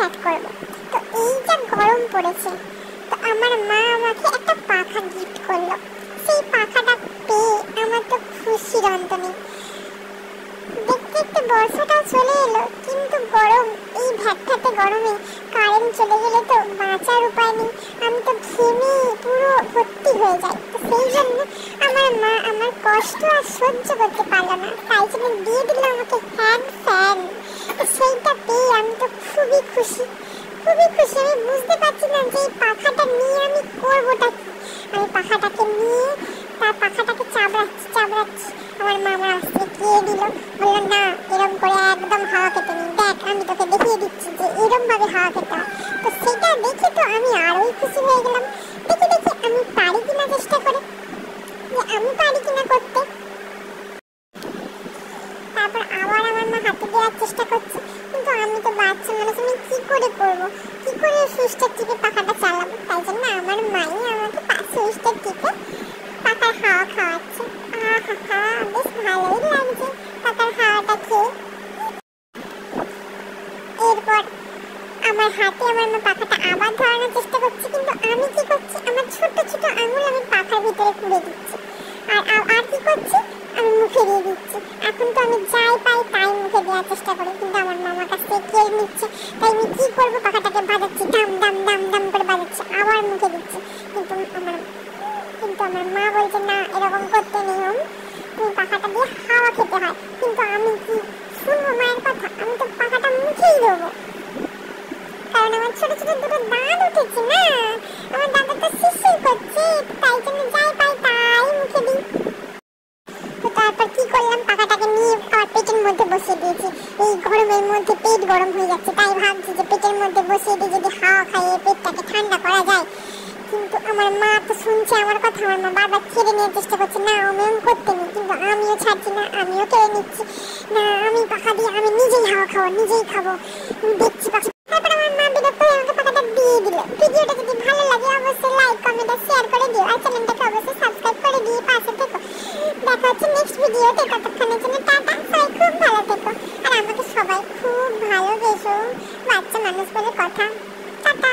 Start করব। তো এই যে গরম পড়েছে, তো আমার মা আমাকে একটা পাখা গিফট করলো। সেই পাখাটা পেয়ে আমার তো খুশির অন্ত নেই। দেখতে দেখতে বর্ষাটাও চলে এলো, কিন্তু গরম, এই ভ্যাটভ্যাটে গরমে কারেন্ট চলে গেলে তো বাঁচার উপায় নেই। আমি তো ঘেমে পুরো ভর্তি হয়ে যাই। তো সেই জন্য আমার মা আমার কষ্ট আর সহ্য করতে পারলো না, তাই জন্য দিয়ে দিল আমাকে হ্যান্ড ফ্যান। সেইটা পেয়ে আমি তো খুবই খুশি, খুবই খুশি। আমি বুঝতে পারছি না যে এই পাখাটা নিয়ে আমি করবোটা কি। আমি পাখাটাকে নিয়ে তার পাখাটাকে চাবড়াচ্ছি। আমার মামা আসতে দিয়ে দিল, বললো না এরম করে একদম হাওয়া খেতে নেই, দেখ আমি তোকে দেখিয়ে দিচ্ছি যে এরম ভাবে হাওয়া খেতে হয়। তো সেটা দেখে তো আমি আরোই খুশি হয়ে গেলাম। দেখি আমি পারি কিনা চেষ্টা করে, যে আমি পারি কিনা করতে। তারপর আবার আমার মা হাতে দেওয়ার চেষ্টা করছে, কিন্তু আমি তো বাচ্চা মানুষ, আমি কি করে করবো, কি করে সুইচটা টিপে পাখাটা চালাবো। তাই জন্য আমার মাই আমাকে সুইচটা টিপে পাখার হাওয়া খাওয়াচ্ছে। আহা, বেশ ভালোই লাগছে পাখার হাওয়াটা খেয়ে। এরপর আমার হাতে আমার মা পাখাটা আবার ধরানোর চেষ্টা করছে, কিন্তু আমি কি করছি, আমার ছোট ছোট আঙুল আমি পাখার ভিতরে পুড়ে দিচ্ছি। আর কি করছি, আমি মুখে দিয়ে দিচ্ছি। এখন তো আমি যাই পাই তাই মুখে দেওয়ার চেষ্টা করি, কিন্তু আমার মামার কাছ থেকে কেড়ে নিচ্ছে। তাই আমি কি করবো, পাখাটাকে বাজাচ্ছি, দাম দাম দাম দাম করে বাজাচ্ছি, আবার মুখে দিচ্ছি। কিন্তু আমার মা বলছে না, এরকম করতে নিয়ম, তুমি পাখাটা দিয়ে হাওয়া খেতে হয়। কিন্তু আমি কি শুনবো মায়ের কথা, আমি তো পাখাটা মুখেই দেবো, কারণ আমার ছোট ছোট দুটো দাঁত উঠেছে না, আমার দাঁতে তো শিরশির করছে। তাই জন্য যাই পাই তাই মুখে দিই। তো তারপর কি করলাম, পাখাটাকে নিয়ে আমার পেটের মধ্যে বসিয়ে দিয়েছি। এই গরমের মধ্যে পেট গরম হয়ে যাচ্ছে, তাই ভাবছি যে পেটের মধ্যে বসিয়ে দিয়ে যদি হাওয়া খাইয়ে পেটটাকে ঠান্ডা করা যায়। কিন্তু আমার মা তো শুনছে আমার কথা, আমার মা বারবার কেড়ে নেওয়ার চেষ্টা করছে, না আমি করতে নেই, কিন্তু আমিও ছাড়ছি না, আমিও কেড়ে নিচ্ছি। না আমি পাখা দিয়ে আমি নিজেই হাওয়া খাবো, নিজেই খাবো, দেখছি পাখা। তারপর আমার মা বিরক্ত হয়ে আমাকে পাখাটা দিয়ে দিল। ভিডিওটা যদি ভালো লাগে অবশ্যই লাইক কমেন্ট আর শেয়ার করে দিও, আর চ্যানেলটাকে অবশ্যই সাবস্ক্রাইব করে দিয়ে পাশে থেকো। দেখা হচ্ছে নেক্সট ভিডিওতে, ততক্ষণের জন্য টাটা, সবাই খুব ভালো থেকো। আর আমাকে সবাই খুব ভালোবেসো, বাচ্চা মানুষ বলে কথা। টাটা।